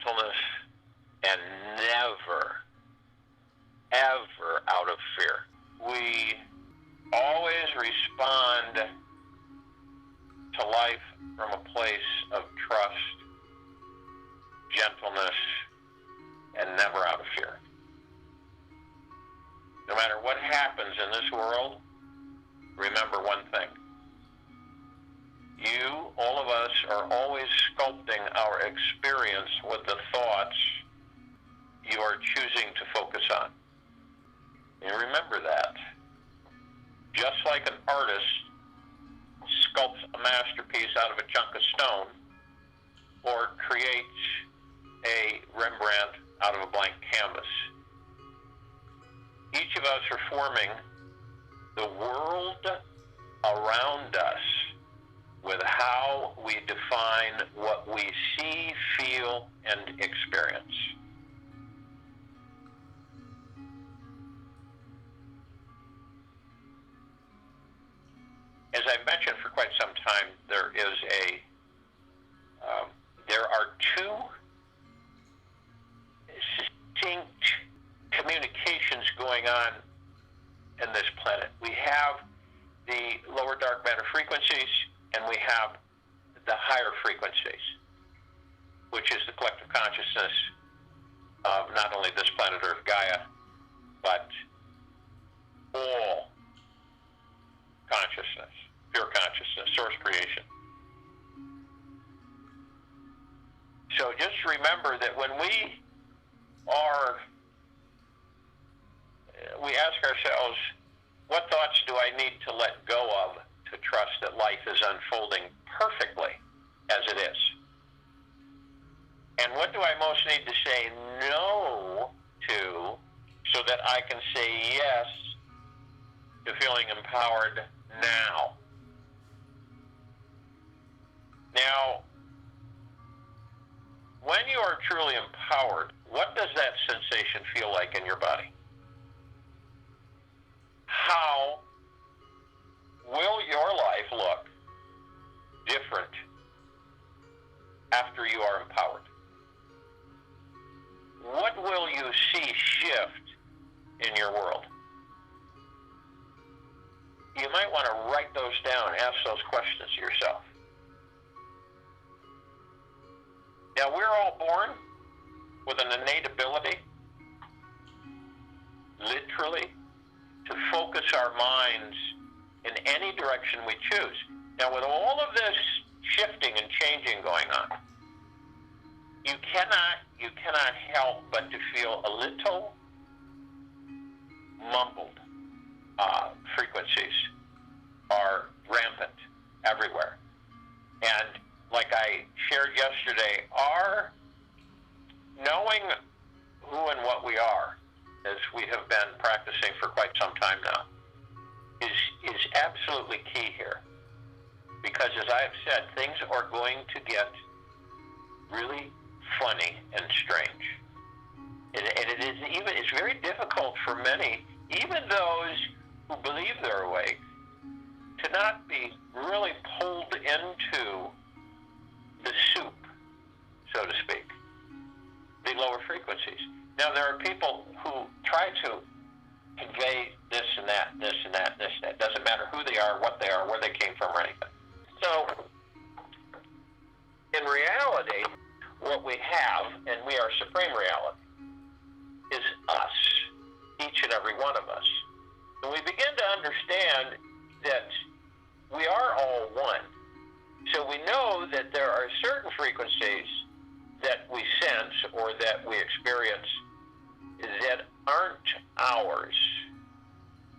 gentleness, and never, ever out of fear. We always respond to life from a place of trust, gentleness, and never out of fear. No matter what happens in this world, remember one thing. You, all of us, are always sculpting our experience with the thoughts you are choosing to focus on. And remember that. Just like an artist sculpts a masterpiece out of a chunk of stone or creates a Rembrandt out of a blank canvas, each of us are forming the world around us with how we define what we see, feel, and experience. As I've mentioned for quite some time, there are two distinct communications going on in this planet. We have the lower dark matter frequencies, and we have the higher frequencies, which is the collective consciousness of not only this planet Earth, Gaia, but all consciousness, pure consciousness, source creation. So just remember that when we ask ourselves, what thoughts do I need to let go of to trust that life is unfolding perfectly as it is? And what do I most need to say no to so that I can say yes to feeling empowered now? Now, when you are truly empowered, what does that sensation feel like in your body? How will your life look different after you are empowered? What will you see shift in your world? You might want to write those down, ask those questions to yourself. Now, we're all born with an innate ability, literally, to focus our minds in any direction we choose. Now, with all of this shifting and changing going on, you cannot help but to feel a little mumbled. Frequencies are rampant everywhere. And like I shared yesterday, our knowing who and what we are, as we have been practicing for quite some time now, is absolutely key here. Because as I have said, things are going to get really funny and strange. And it's very difficult for many, even those who believe they're awake, to not be really pulled into the soup, so to speak, the lower frequencies. Now, there are people who try to convey this and that, this and that, this and that. It doesn't matter who they are, what they are, where they came from, or anything. So, in reality, what we have, and we are supreme reality, is us, each and every one of us. And we begin to understand that we are all one. So we know that there are certain frequencies that we sense or that we experience that aren't ours,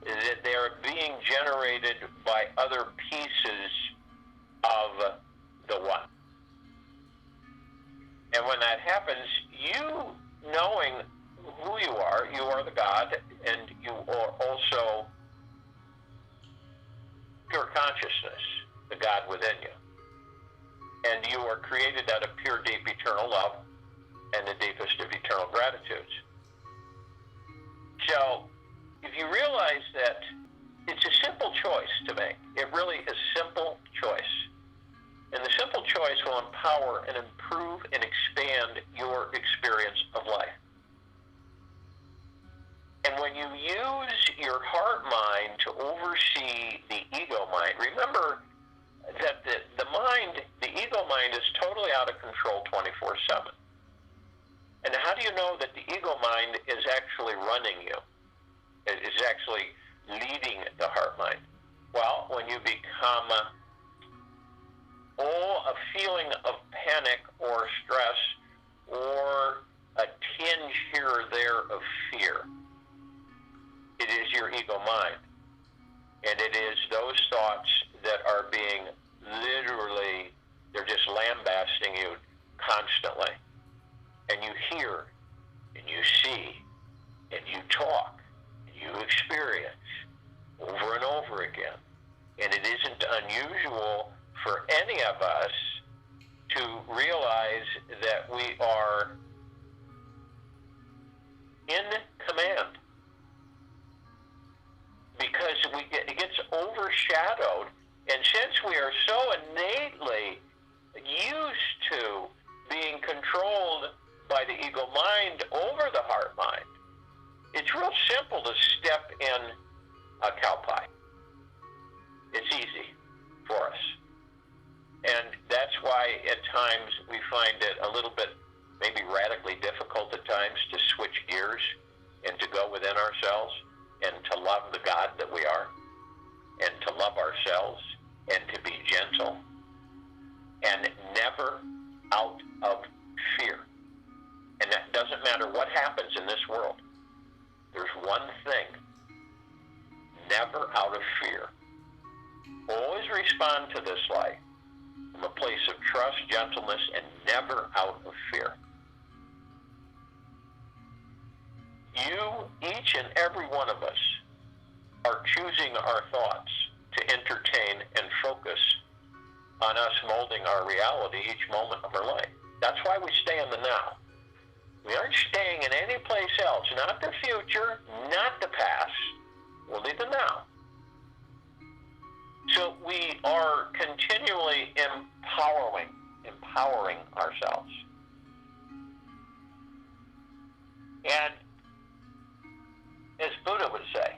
that they are being generated by other pieces of the one. And when that happens, you knowing who you are the God, and you are also pure consciousness, the God within you. And you are created out of pure, deep, eternal love and the deepest of eternal gratitudes. So, if you realize that it's a simple choice to make, it really is a simple choice. And the simple choice will empower and improve and expand your experience of life. And when you use your heart mind to oversee the ego mind, remember that the mind, the ego mind, is totally out of control 24/7. And how do you know that the ego mind is actually running you? It is actually leading the heart mind? Well, when you become a feeling of panic or stress or a tinge here or there of fear, it is your ego mind. And it is those thoughts that are being literally, they're just lambasting you constantly. And you hear, and you see, and you talk, and you experience over and over again. And it isn't unusual for any of us to realize that we are in command, because it gets overshadowed. And since we are so innately used to being controlled by the ego mind over the heart mind, it's real simple to step in a cow pie. It's easy for us. And that's why at times we find it a little bit maybe radically difficult at times to switch gears and to go within ourselves and to love the God that we are and to love ourselves and to be gentle and never out of fear. And that doesn't matter what happens in this world. There's one thing: never out of fear. Always respond to this life from a place of trust, gentleness, and never out of fear. You, each and every one of us, are choosing our thoughts to entertain and focus on us molding our reality each moment of our life. That's why we stay in the now. We aren't staying in any place else, not the future, not the past, only the now. So we are continually empowering ourselves. And as Buddha would say,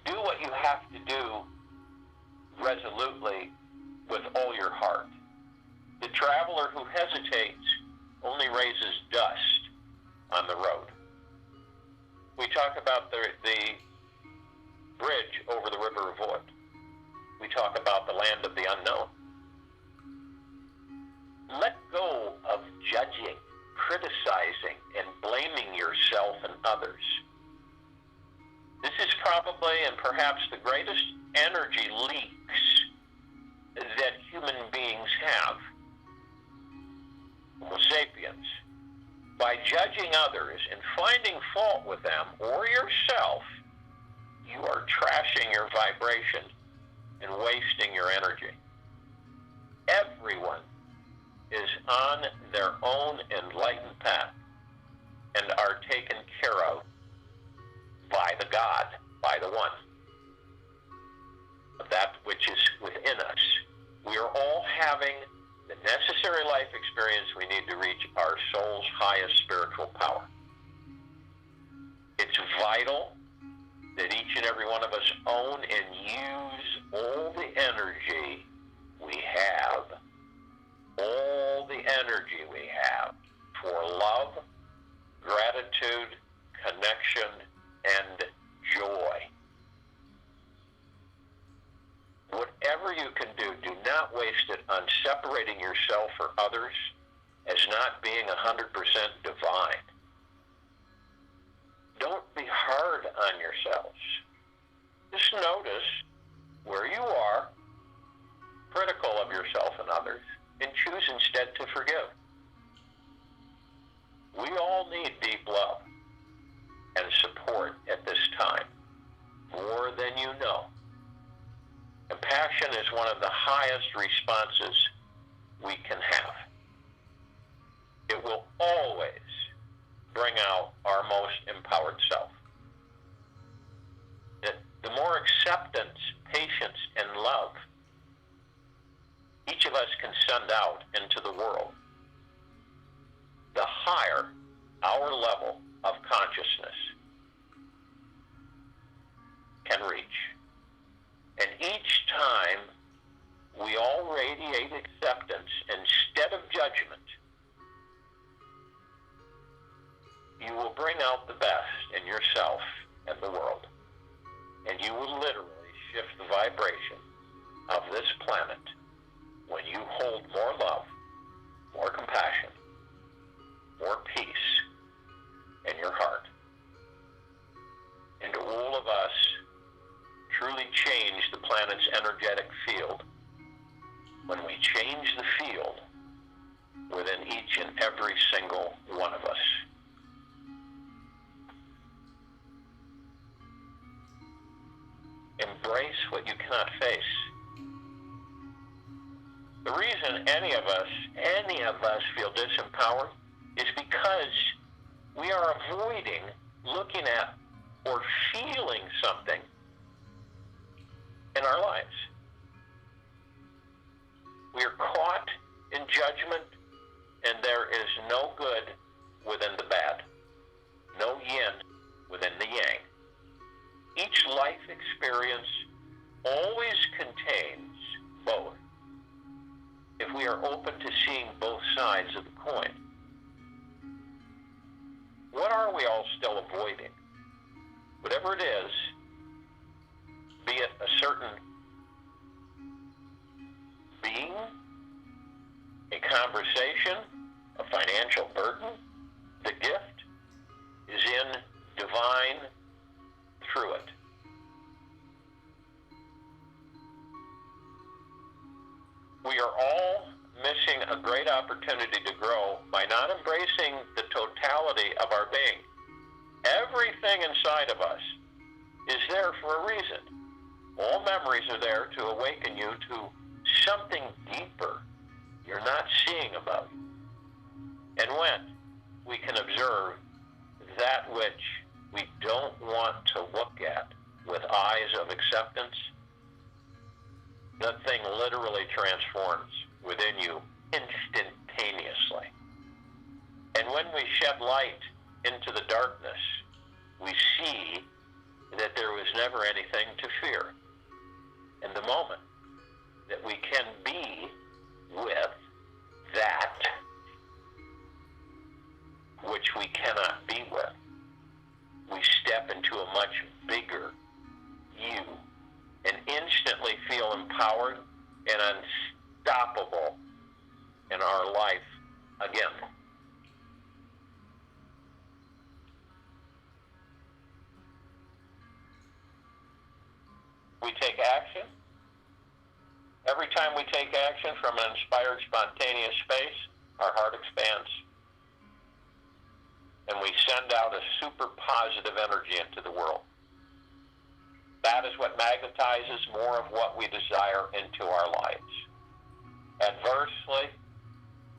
do what you have to do resolutely with all your heart. The traveler who hesitates only raises dust on the road. We talk about the bridge over the river of Void. We talk about the land of the unknown. Let go of judging, criticizing, and blaming yourself and others. This is probably and perhaps the greatest energy leaks that human beings have. Homo sapiens. By judging others and finding fault with them or yourself, you are trashing your vibration and wasting your energy. Everyone is on their own enlightened path and are taken care of by the God, by the One, of that which is within us. We are all having the necessary life experience we need to reach our soul's highest spiritual power. It's vital that each and every one of us own and use all the energy we have, all the energy we have for love, gratitude, connection, and joy. Whatever you can do not waste it on separating yourself or others as not being 100% divine. Don't be hard on yourselves. Just notice where you are, critical of yourself and others, and choose instead to forgive. We all need deep love and support at this time, more than you know. Compassion is one of the highest responses we can have. It will always bring out our most empowered self. The more acceptance, patience, and love each of us can send higher our level of consciousness can reach. And each time we all radiate acceptance instead of judgment, you will bring out the best in yourself and the world. And you will literally shift the vibration of this planet when you hold more love, more compassion, more peace in your heart. And all of us truly change the planet's energetic field when we change the field within each and every single one of us. Embrace what you cannot face. The reason any of us feel disempowered is because we are avoiding looking at or feeling something in our lives. We are caught in judgment, and there is no good within the bad, no yin within the yang. Each life experience always contains both, if we are open to seeing both sides of the coin. What are we all still avoiding? Whatever it is, be it a certain being, a conversation, a financial burden, the gift is in divine through it. We are all missing a great opportunity to grow by not embracing the totality of our being. Everything inside of us is there for a reason. All memories are there to awaken you to something deeper you're not seeing about you. And when we can observe that which we don't want to look at with eyes of acceptance, that thing literally transforms within you instantaneously. And when we shed light into the darkness, we see that there was never anything to fear. And the moment that we can be with that which we cannot be with, we step into a much bigger you and instantly feel empowered and unstoppable in our life again. We take action. Every time we take action from an inspired, spontaneous space, our heart expands. And we send out a super positive energy into the world. That is what magnetizes more of what we desire into our lives. Adversely,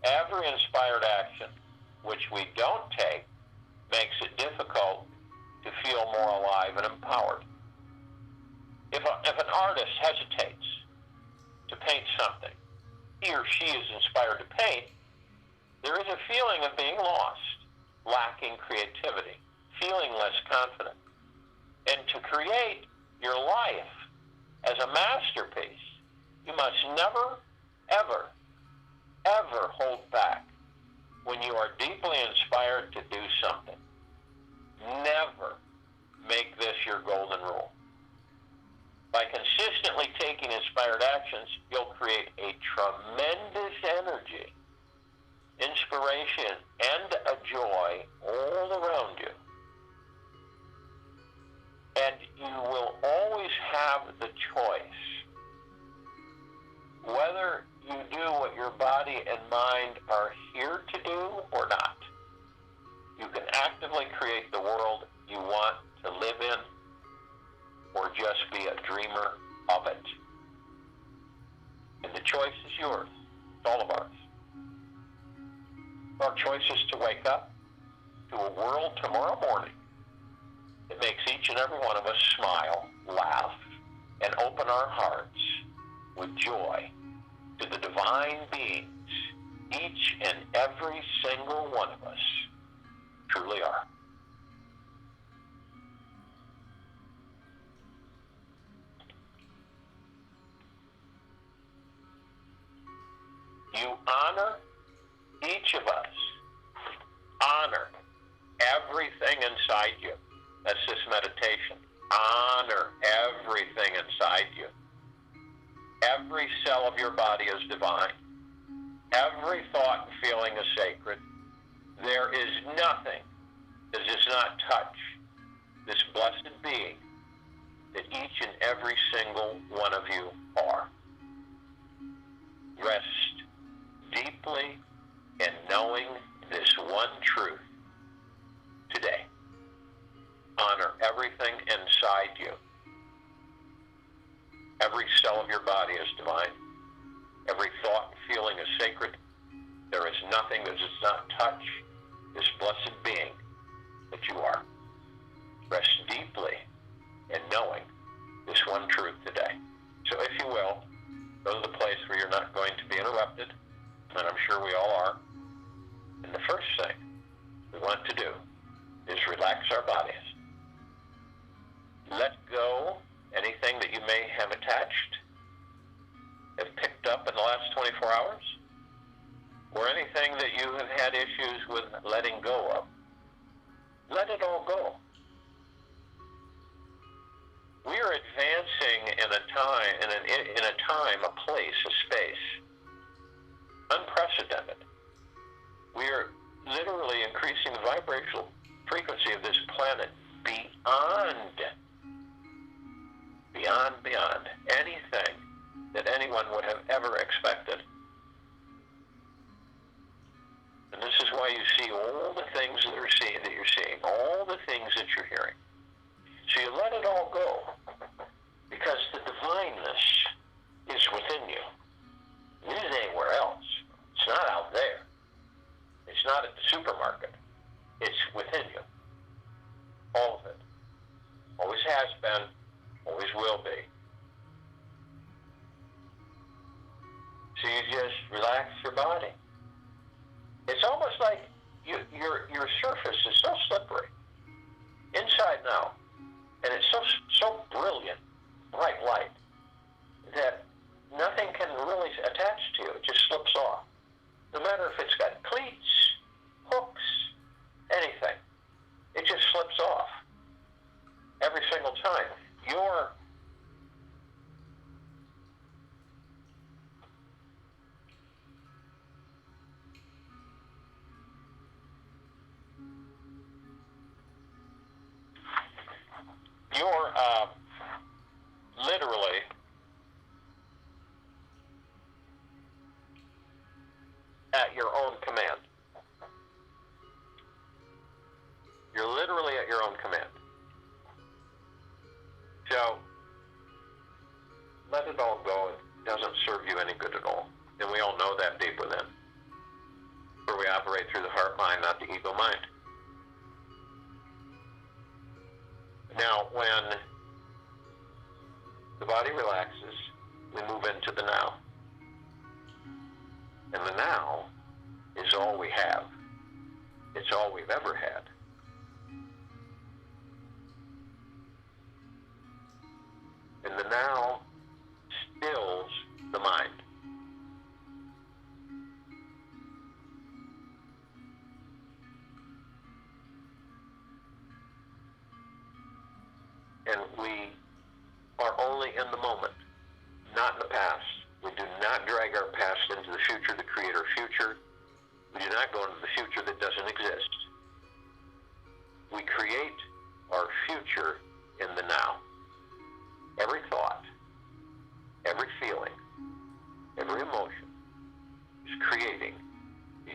every inspired action which we don't take makes it difficult to feel more alive and empowered. If an artist hesitates to paint something he or she is inspired to paint, there is a feeling of being lost, lacking creativity, feeling less confident. And to create your life as a masterpiece, you must never, ever, ever hold back when you are deeply inspired to do something. Never make this your golden rule. By consistently taking inspired actions, you'll create a tremendous energy, inspiration, and a joy all around you. And you will always have the choice whether you do what your body and mind are here to do or not. You can actively create the world you want to live in, or just be a dreamer of it. And the choice is yours. It's all of ours. Our choice is to wake up to a world tomorrow morning that makes each and every one of us smile, laugh, and open our hearts with joy to the divine beings, each and every single one of us everything inside you. That's this meditation. Honor everything inside you. Every cell of your body is divine. Every thought and feeling is sacred. There is nothing that does not touch this blessed being that each and every single one of you are. Rest deeply in knowing this one truth today. Honor everything inside you. Every cell of your body is divine. Every thought and feeling is sacred. There is nothing that does not touch this blessed being that you are. Rest deeply in knowing this one truth today. So if you will, go to the place where you're not going to be interrupted, and I'm sure we all are. And the first thing we want to do is relax our bodies. Let go anything that you may have attached, have picked up in the last 24 hours, or anything that you have had issues with letting go of. Let it all go. We are advancing in a time, a place, a space, unprecedented. We are literally increasing the vibrational frequency of this planet beyond anything that anyone would have ever expected. And this is why you see all the things that you're seeing, all the things that you're hearing. So you let it all go, because the divineness is within you. It isn't anywhere else. It's not out there. It's not at the supermarket. It's within you. All of it. Always has been, always will be. So you just relax your body. It's almost like your surface is so slippery, inside now, and it's so brilliant, bright light, that nothing can really attach to you. It just slips off. No matter if it's got cleats, hooks, anything, it just slips off. Every single time. You're literally at your own command. You're literally at your own command. So, let it all go. It doesn't serve you any good at all. And we all know that deep within. Where we operate through the heart mind, not the ego mind. Now, when the body relaxes, we move into the now. And the now is all we have. It's all we've ever had. And the now stills the mind. And we are only in the moment, not in the past. We do not drag our past into the future to create our future. We do not go into the future that doesn't exist. We create our future in the now. Every thought, every feeling, every emotion is creating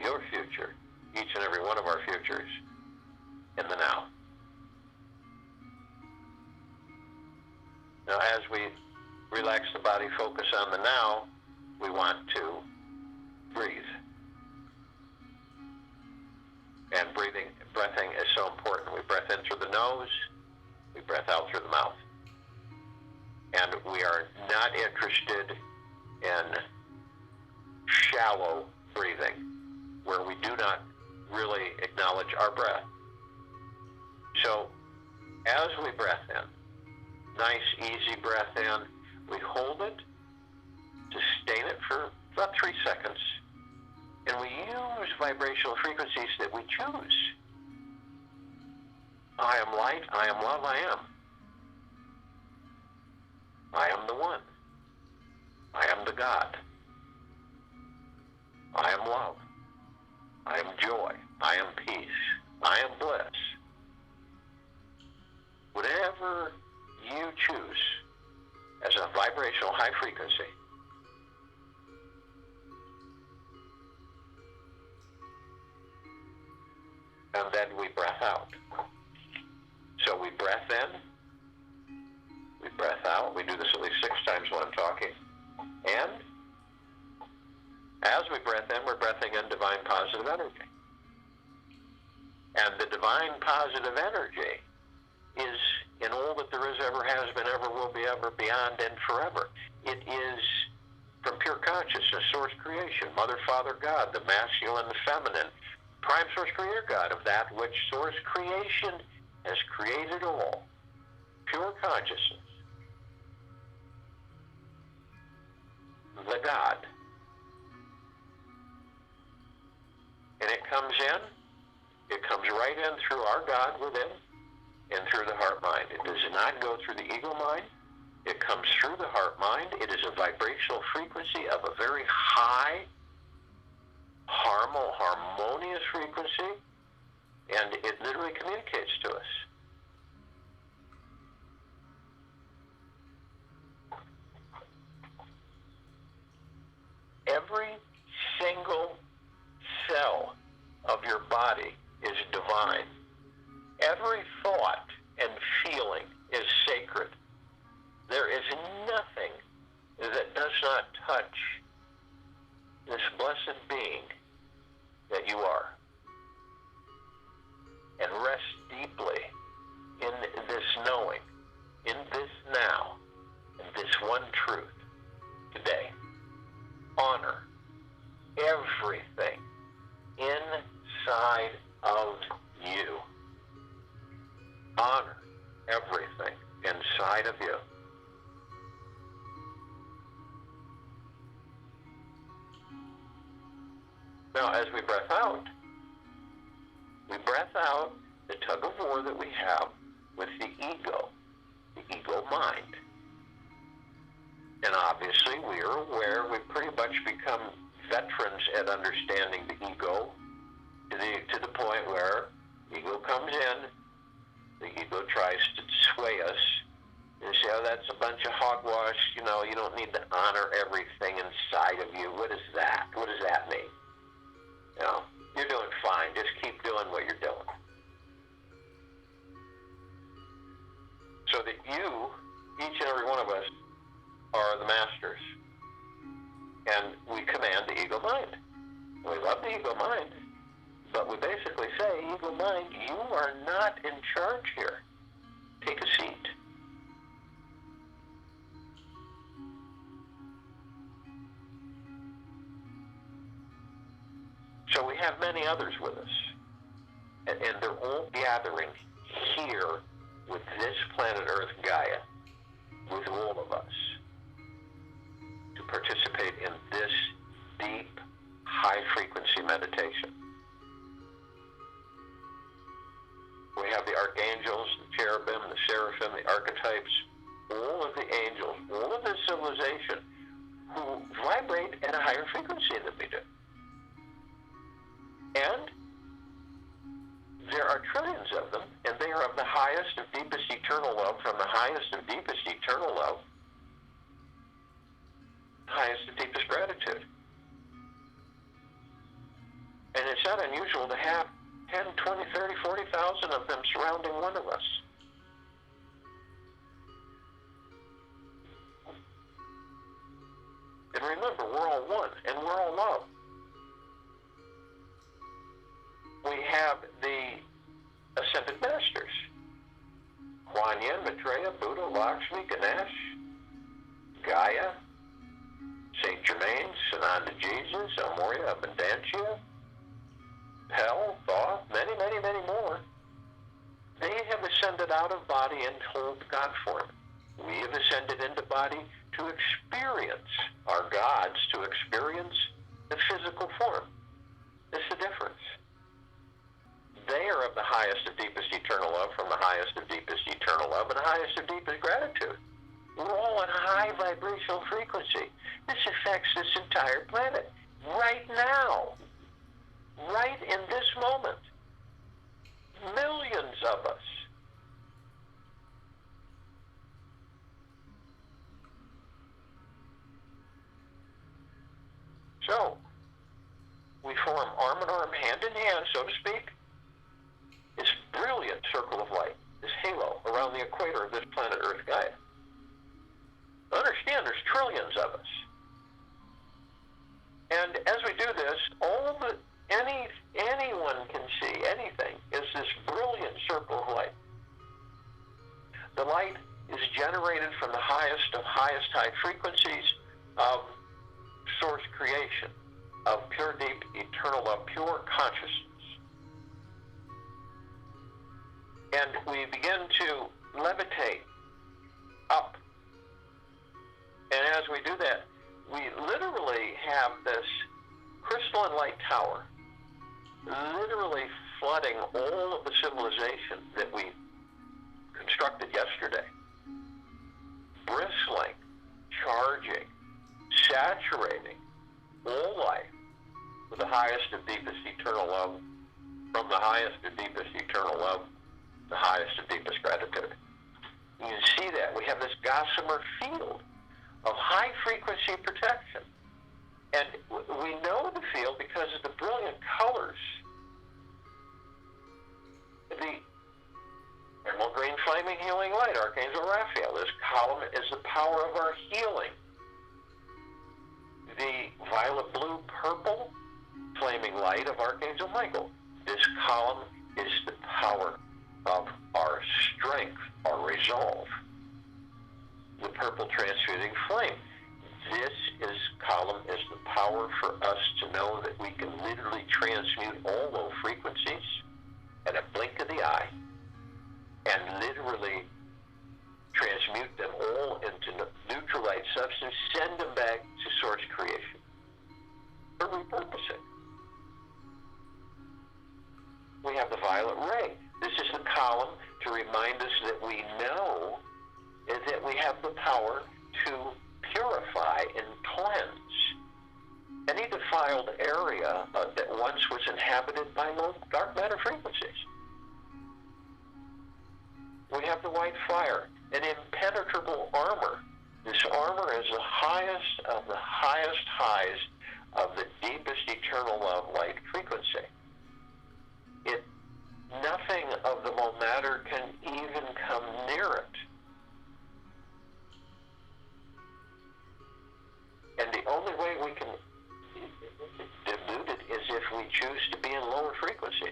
your future, each and every one of our futures, in the now. Now, as we relax the body, focus on the now, we want to breathe. And breathing is so important. We breath in through the nose, we breath out through the mouth. And we are not interested in shallow breathing, where we do not really acknowledge our breath. So, as we breath in, nice, easy breath in, we hold it, sustain it for about 3 seconds, and we use vibrational frequencies that we choose. I am light, I am love, I am. I am the one. I am the God. I am love. I am joy. I am peace. I am bliss. Whatever you choose as a vibrational high frequency, and then we breath out. So we breath in, we breath out. We do this at least 6 times when I'm talking. And as we breath in, we're breathing in divine positive energy. And the divine positive energy is in all that there is, ever has been, ever will be, ever, beyond, and forever. It is from pure consciousness, source creation, Mother, Father, God, the masculine, the feminine, prime source creator God of that which source creation has created all. Pure consciousness. The God. And it comes right in through our God within and through the heart mind. It does not go through the ego mind. It comes through the heart mind. It is a vibrational frequency of a very high, harmonious frequency, and it literally communicates to us. Every single cell of your body is divine. Every thought and feeling is sacred. There is nothing that does not touch this blessed being that you are. And rest deeply in this knowing, in this now, in this one truth today. Honor everything inside of you. Honor everything inside of you. Now, as we breath out the tug of war that we have with the ego mind. And obviously, we are aware, we've pretty much become veterans at understanding the ego to the point where ego comes in, the ego tries to sway us. You say, oh, that's a bunch of hogwash, you don't need to honor everything inside of you. What is that? What does that mean? You're doing fine. Just keep doing what you're doing. So that you, each and every one of us, are the masters. And we command the ego mind. We love the ego mind, but we basically say, ego mind, you are not in charge here. Take a seat. So we have many others with us, and they're all gathering here with this planet Earth Gaia, with all of us, to participate in this deep, high-frequency meditation. We have the archangels, the cherubim, the seraphim, the archetypes, all of the angels, all of the civilization who vibrate at a higher frequency than we do. And there are trillions of them, and they are of the highest of deepest eternal love, from the highest of deepest eternal love, highest of deepest gratitude. And it's not unusual to have 10, 20, 30, 40,000 of them surrounding one of us. And remember, we're all one, and we're all love. We have the Ascended Masters. Kuan Yin, Maitreya, Buddha, Lakshmi, Ganesh, Gaia, Saint Germain, Sananda Jesus, Amoria, Abundantia, Hell, Thoth, many, many, many more. They have ascended out of body and hold God form. We have ascended into body to experience our gods, to experience the physical form. That's the difference. they are of the highest of deepest eternal love, from the highest of deepest eternal love, and the highest of deepest gratitude. We're all on high vibrational frequency. This affects this entire planet right now, right in this moment. Millions of us. So, we form arm in arm, hand in hand, so to speak, this brilliant circle of light, this halo around the equator of this planet Earth Gaia. Understand, there's trillions of us. And as we do this, all that anyone can see, anything, is this brilliant circle of light. The light is generated from the highest of highest high frequencies of source creation, of pure, deep, eternal love, pure consciousness. And we begin to levitate up. And as we do that, we literally have this crystalline light tower literally flooding all of the civilization that we constructed yesterday, bristling, charging, saturating all life with the highest of deepest eternal love, from the highest of deepest eternal love, the highest of deepest gratitude. You can see that. We have this gossamer field of high frequency protection. And we know the field because of the brilliant colors. The emerald green flaming healing light, Archangel Raphael. This column is the power of our healing. The violet blue purple flaming light of Archangel Michael. This column is the power of our strength, our resolve. The purple transmuting flame. This column is the power for us to know that we can literally transmute all low frequencies at a blink of the eye, and literally transmute them all into neutral light substance, send them back to source creation for repurposing. We have the violet ray. This is the column to remind us that we know that we have the power to purify and cleanse any defiled area that once was inhabited by low dark matter frequencies. We have the white fire, an impenetrable armor. This armor is the highest of the highest highs of the deepest eternal love light frequency. Nothing of the low matter can even come near it. And the only way we can dilute it is if we choose to be in lower frequency.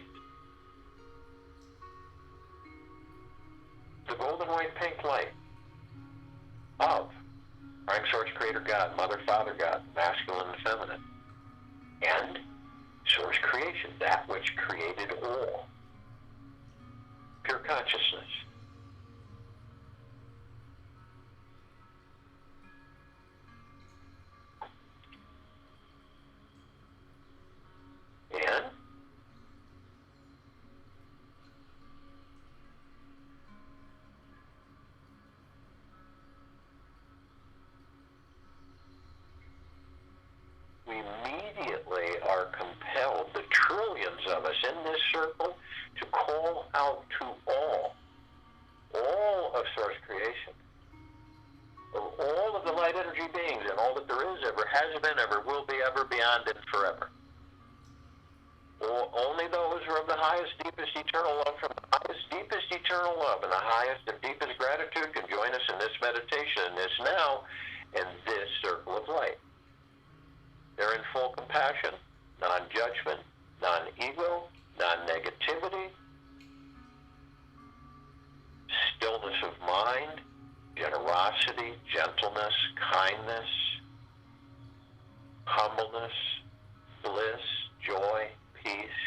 The golden white pink light of Prime Source Creator God, Mother, Father God, masculine and feminine, and Source Creation, that which created all. Pure consciousness. And we immediately are compelled, the trillions of us in this circle, to call out to all of Source Creation, all of the light energy beings, and all that there is, ever has been, ever will be, ever, beyond, and forever. Only those who are of the highest, deepest eternal love, from the highest, deepest eternal love, and the highest and deepest gratitude can join us in this meditation, in this now, in this circle of light. They're in full compassion, non-judgment, non-ego, non-negativity, stillness of mind, generosity, gentleness, kindness, humbleness, bliss, joy, peace,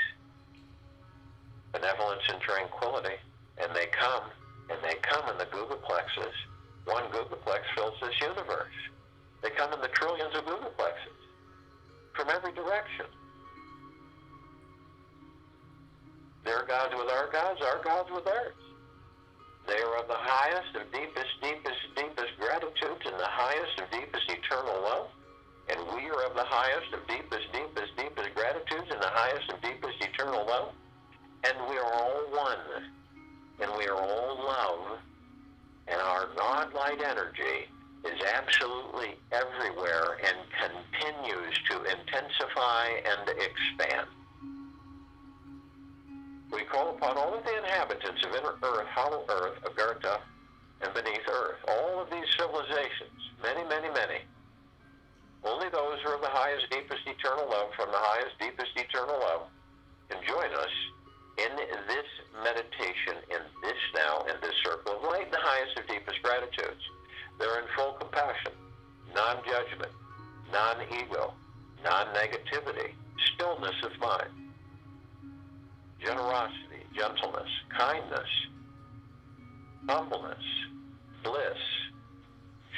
benevolence, and tranquility. And they come in the googleplexes. One googleplex fills this universe. They come in the trillions of googleplexes from every direction. Their gods with our gods with theirs. They are of the highest of deepest, deepest, deepest gratitudes and the highest of deepest eternal love. And we are of the highest of deepest, deepest, deepest gratitudes and the highest of deepest eternal love. And we are all one. And we are all love. And our God-light energy is absolutely everywhere and continues to intensify and expand. We call upon all of the inhabitants of inner earth, hollow earth, Agartha, and beneath earth, all of these civilizations, many, many, many. Only those who are of the highest, deepest, eternal love from the highest, deepest, eternal love can join us in this meditation, in this now, in this circle of light, the highest of deepest gratitudes. They're in full compassion, non-judgment, non-ego, non-negativity, stillness of mind, generosity, gentleness, kindness, humbleness, bliss,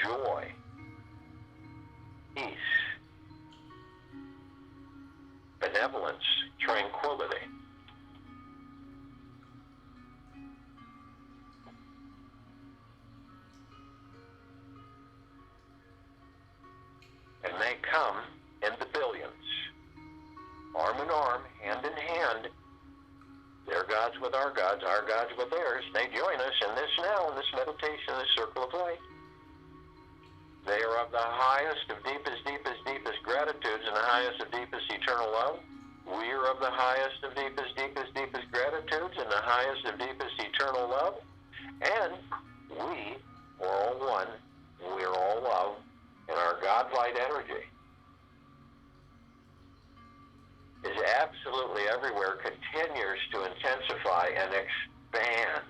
joy, peace, benevolence, tranquility. And they come in the billions, arm in arm, hand in hand, their gods with our gods with theirs. They join us in this now, in this meditation, this circle of light. They are of the highest of deepest, deepest, deepest gratitudes and the highest of deepest eternal love. We are of the highest of deepest, deepest, deepest gratitudes and the highest of deepest eternal love. And we are all one, and we are all love, and our God-light energy is absolutely everywhere, continues to intensify and expand.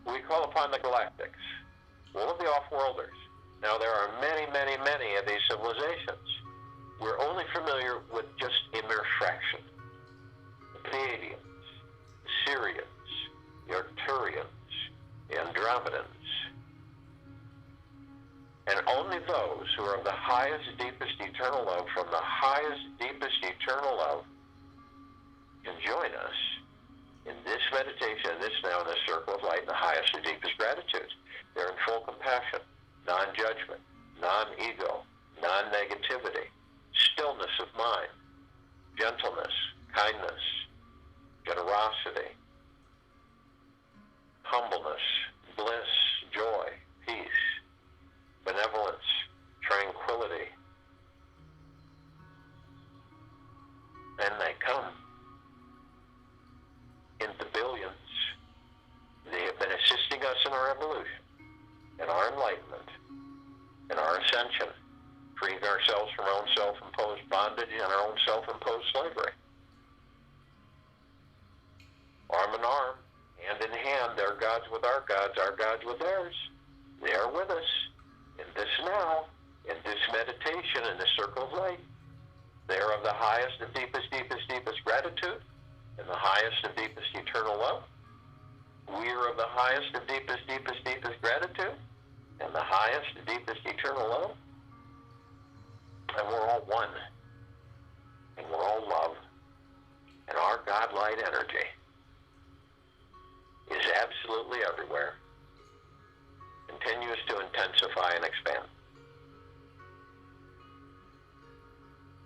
We call upon the galactics, all of the off-worlders. Now, there are many, many, many of these civilizations. We're only familiar with just a mere fraction. The Pleiadians, the Syrians, the Arcturians, the Andromedans, and only those who are of the highest, deepest, eternal love, from the highest, deepest, eternal love, can join us in this meditation, in this now, in this circle of light, in the highest and deepest gratitudes. They're in full compassion, non-judgment, non-ego, non-negativity, stillness of mind, gentleness, kindness, generosity, humbleness, bliss, joy, peace, benevolence, tranquility. And they come in the billions. They have been assisting us in our evolution, in our enlightenment, in our ascension, freeing ourselves from our own self-imposed bondage and our own self-imposed slavery. Arm in arm, hand in hand, their gods with our gods with theirs. They are with us in this now, in this meditation, in this circle of light. They are of the highest and deepest, deepest, deepest gratitude and the highest and deepest eternal love. We are of the highest and deepest, deepest, deepest gratitude and the highest and deepest eternal love. And we're all one. And we're all love. And our God-light energy is absolutely everywhere. Continues to intensify and expand.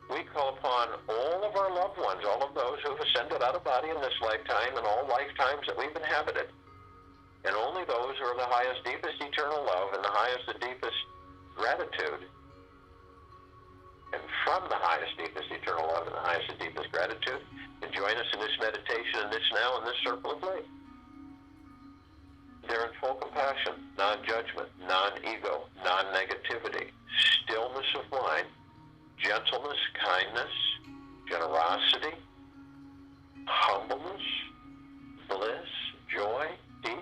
We call upon all of our loved ones, all of those who have ascended out of body in this lifetime and all lifetimes that we've inhabited, and only those who are the highest, deepest, eternal love and the highest and deepest gratitude, and from the highest, deepest, eternal love and the highest and deepest gratitude, to join us in this meditation, in this now, in this circle of light. They're in full compassion, non-judgment, non-ego, non-negativity, stillness of mind, gentleness, kindness, generosity, humbleness, bliss, joy, peace,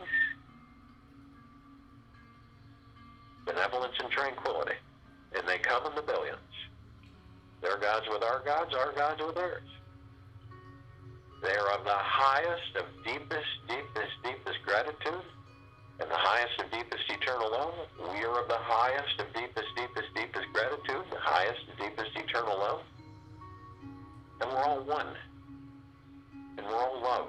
benevolence, and tranquility. And they come in the billions. Their gods with our gods with theirs. They are of the highest of deepest, deepest, deepest gratitude and the highest and deepest eternal love. We are of the highest of deepest, deepest, deepest gratitude, the highest and deepest eternal love. And we're all one. And and we're all love.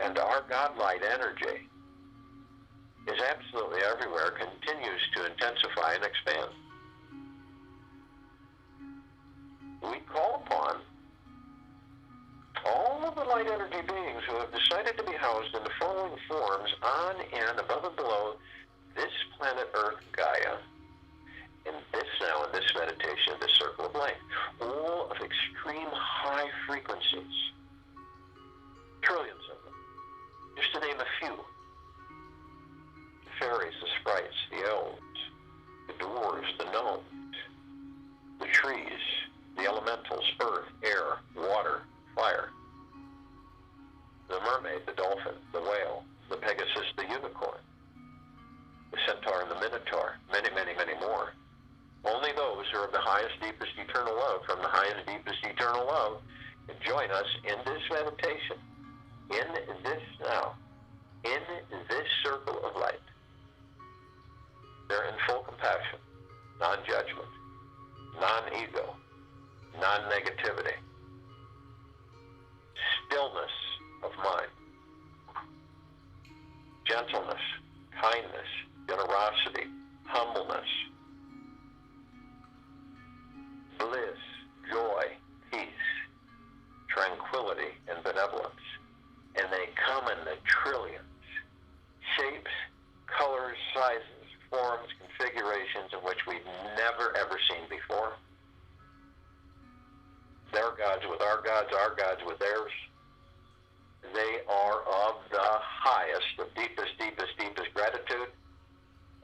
And our God-light energy is absolutely everywhere, continues to intensify and expand. We call upon all of the light energy beings who have decided to be housed in the following forms on and above and below this planet Earth Gaia, in this meditation, this circle of light, all of extreme high frequencies, trillions of them, just to name a few. The fairies, the sprites, the elves, the dwarves, the gnomes, the trees, the elementals, earth, air, water, fire, the mermaid, the dolphin, the whale, the pegasus, the unicorn, the centaur and the minotaur, many, many, many more. Only those who are of the highest, deepest, eternal love, from the highest, deepest, eternal love, can join us in this meditation, in this now, in this circle of light. They're in full compassion, non-judgment, non-ego, non-negativity, stillness of mind, gentleness, kindness, generosity, humbleness, bliss, joy, peace, tranquility, and benevolence. And they come in the trillions, shapes, colors, sizes, forms, configurations in which we've never ever seen before. Their gods with our gods with theirs. They are of the highest, of deepest, deepest, deepest gratitude,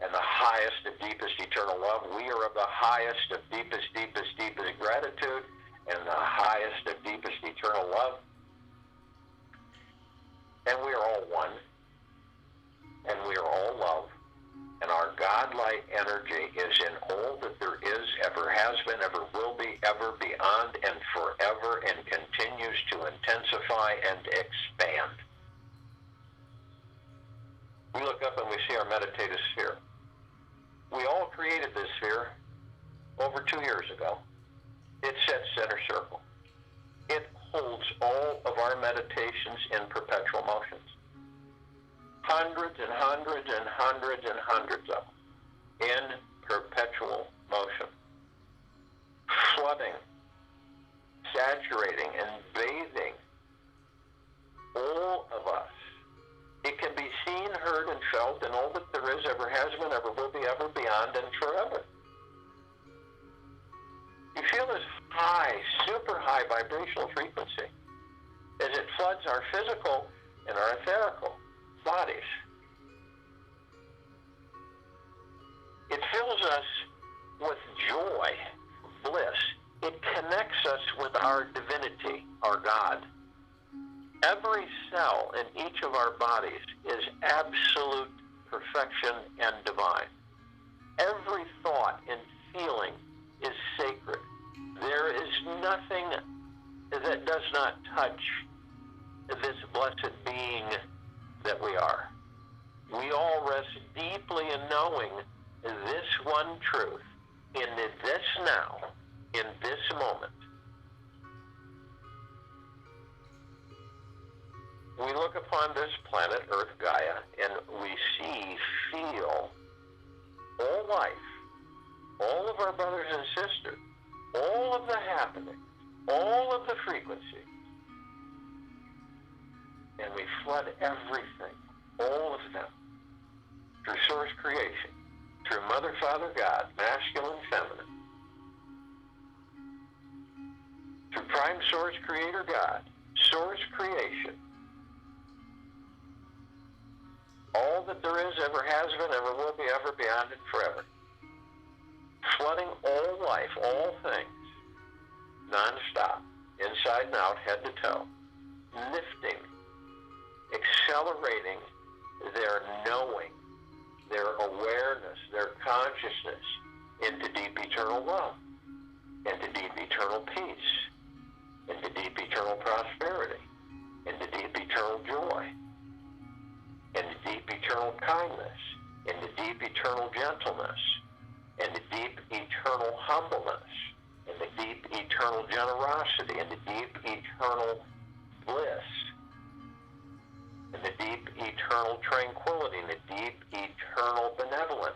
and the highest of deepest eternal love. We are of the highest of deepest, deepest, deepest gratitude, and the highest of deepest eternal love. And we are all one, and we are all love. And our God-light energy is in all that there is, ever has been, ever will be, ever beyond, and forever, and continues to intensify and expand. We look up and we see our meditative sphere. We all created this sphere over 2 years ago. It sets center circle. It holds all of our meditations in perpetual motions. Hundreds and hundreds and hundreds and hundreds of them in perpetual motion. Flooding, saturating, and bathing all of us. It can be seen, heard, and felt in all that there is, ever has been, ever will be, ever beyond, and forever. You feel this high, super high vibrational frequency as it floods our physical and our etherical bodies. It fills us with joy, bliss. It connects us with our divinity, our God. Every cell in each of our bodies is absolute perfection and divine. Every thought and feeling is sacred. There is nothing that does not touch this blessed being that we are. We all rest deeply in knowing this one truth in this now, in this moment. We look upon this planet, Earth Gaia, and we see, feel all life, all of our brothers and sisters, all of the happenings, all of the frequencies, and we flood everything, all of them, through Source creation, through Mother, Father, God, masculine, feminine, through Prime Source Creator God, Source creation, all that there is, ever has been, ever will be, ever beyond, and forever. Flooding all life, all things, non-stop, inside and out, head to toe, lifting, accelerating their knowing, their awareness, their consciousness into deep eternal love, into deep eternal peace, into deep eternal prosperity, into deep eternal joy, into deep eternal kindness, into deep eternal gentleness, into deep eternal humbleness, into deep eternal generosity, and the deep eternal bliss, and the deep eternal tranquility, and the deep eternal benevolence.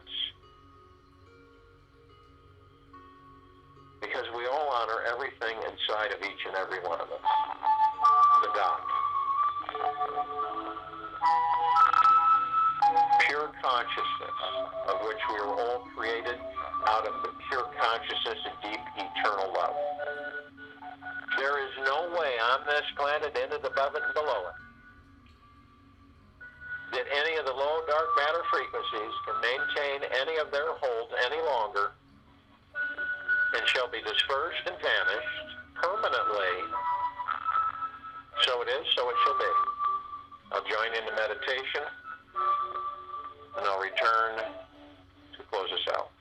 Because we all honor everything inside of each and every one of us. The God. Pure consciousness, of which we were all created out of the pure consciousness of deep eternal love. There is no way on this planet, in it, above it, and below it, that any of the low dark matter frequencies can maintain any of their hold any longer, and shall be dispersed and vanished permanently. So it is, so it shall be. I'll join in the meditation, and I'll return to close us out.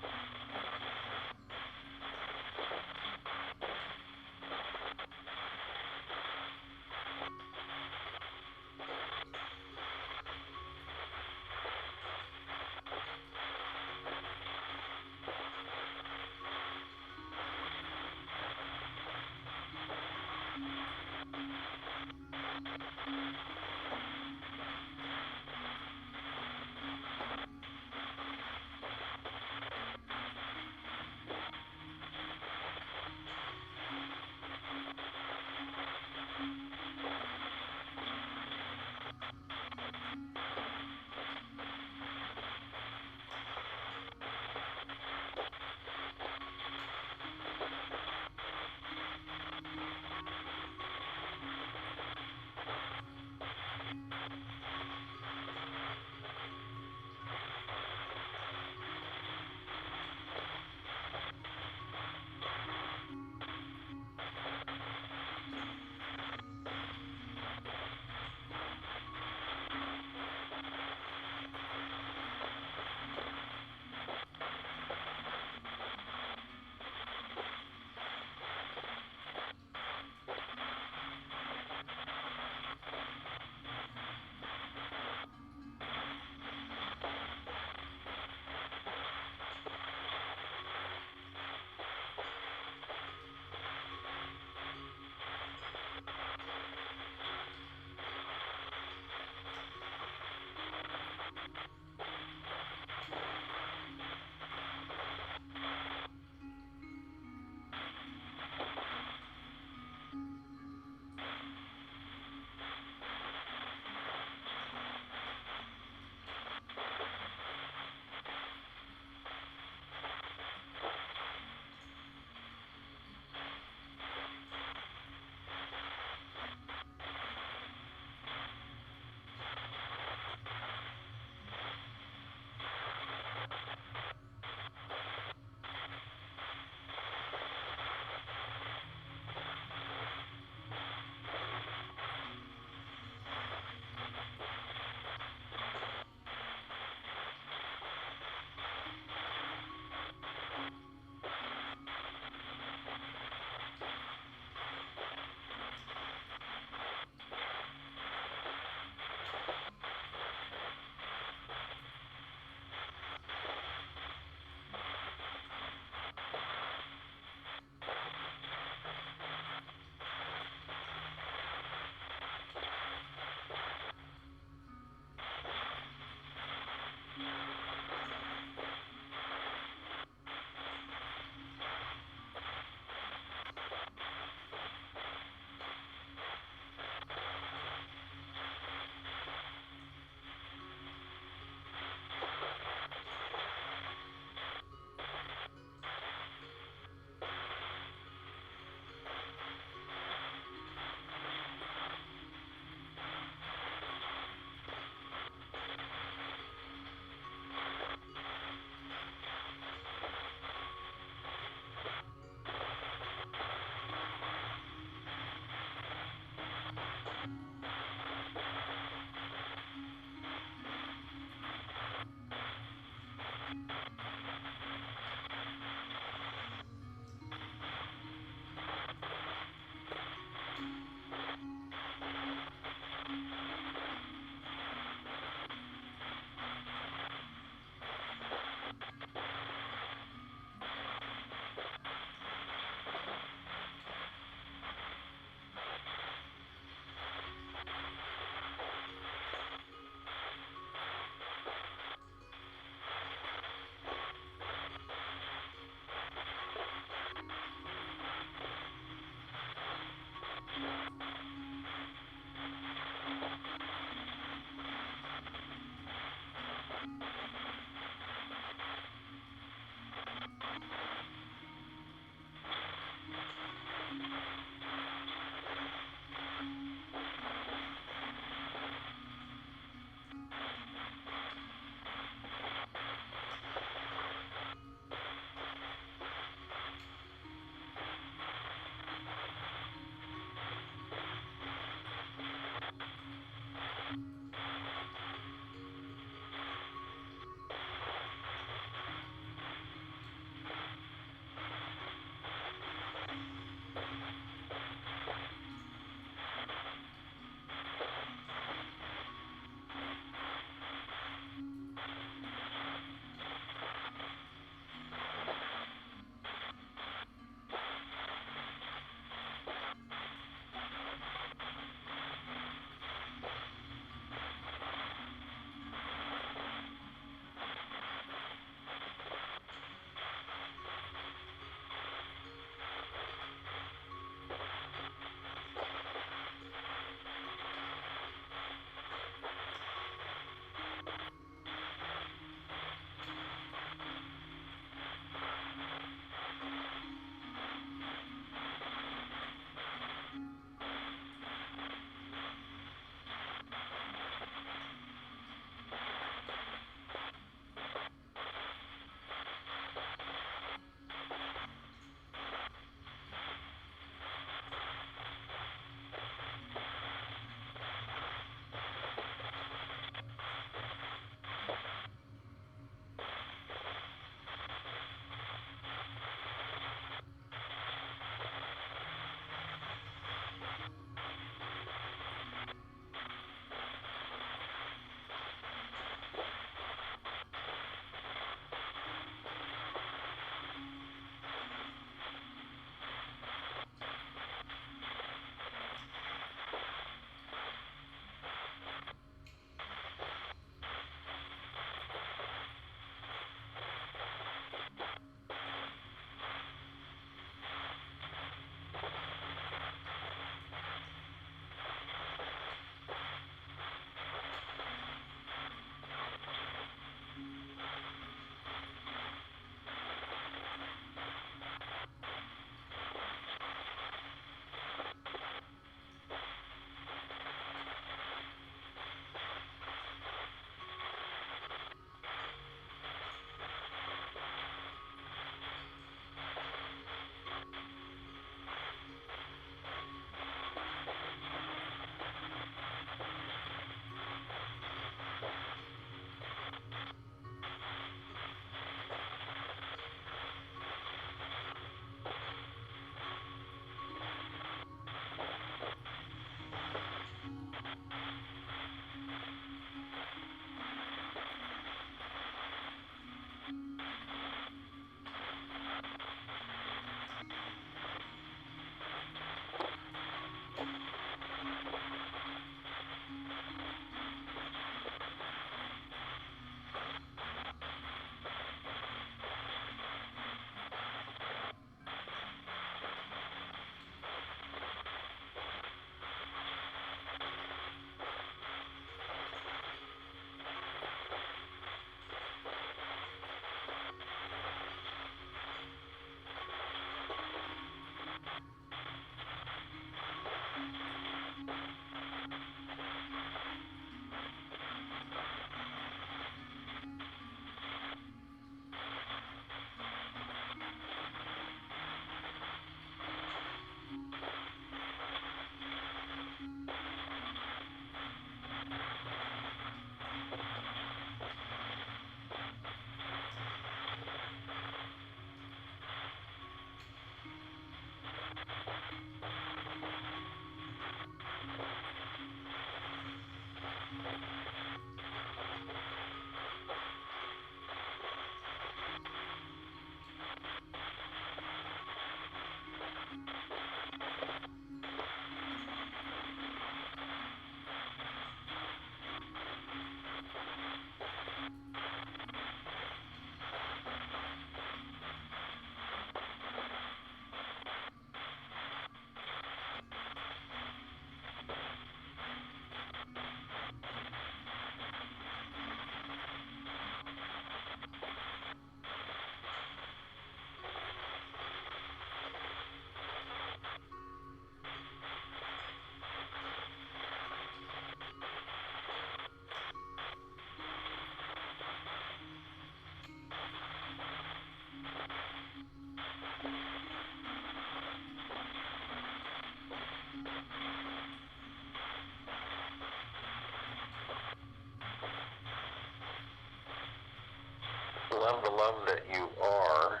love the love that you are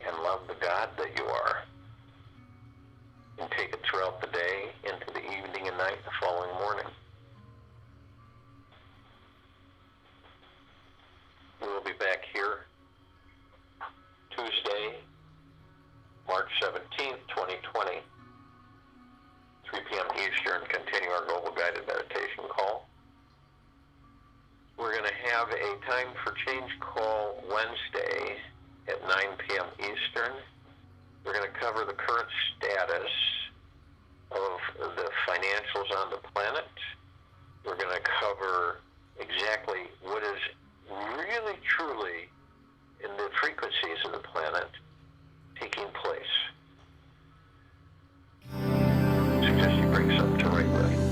and love the God that you are. And take it throughout the day, into the evening and night, the following morning. We will be back here Tuesday, March 17th, 2020, 3 p.m. Eastern, continue our Global Guided Meditation call. We're going to have a Time for Change call Wednesday at 9 p.m. Eastern. We're going to cover the current status of the financials on the planet. We're going to cover exactly what is really, truly in the frequencies of the planet taking place. I suggest you bring something to write with.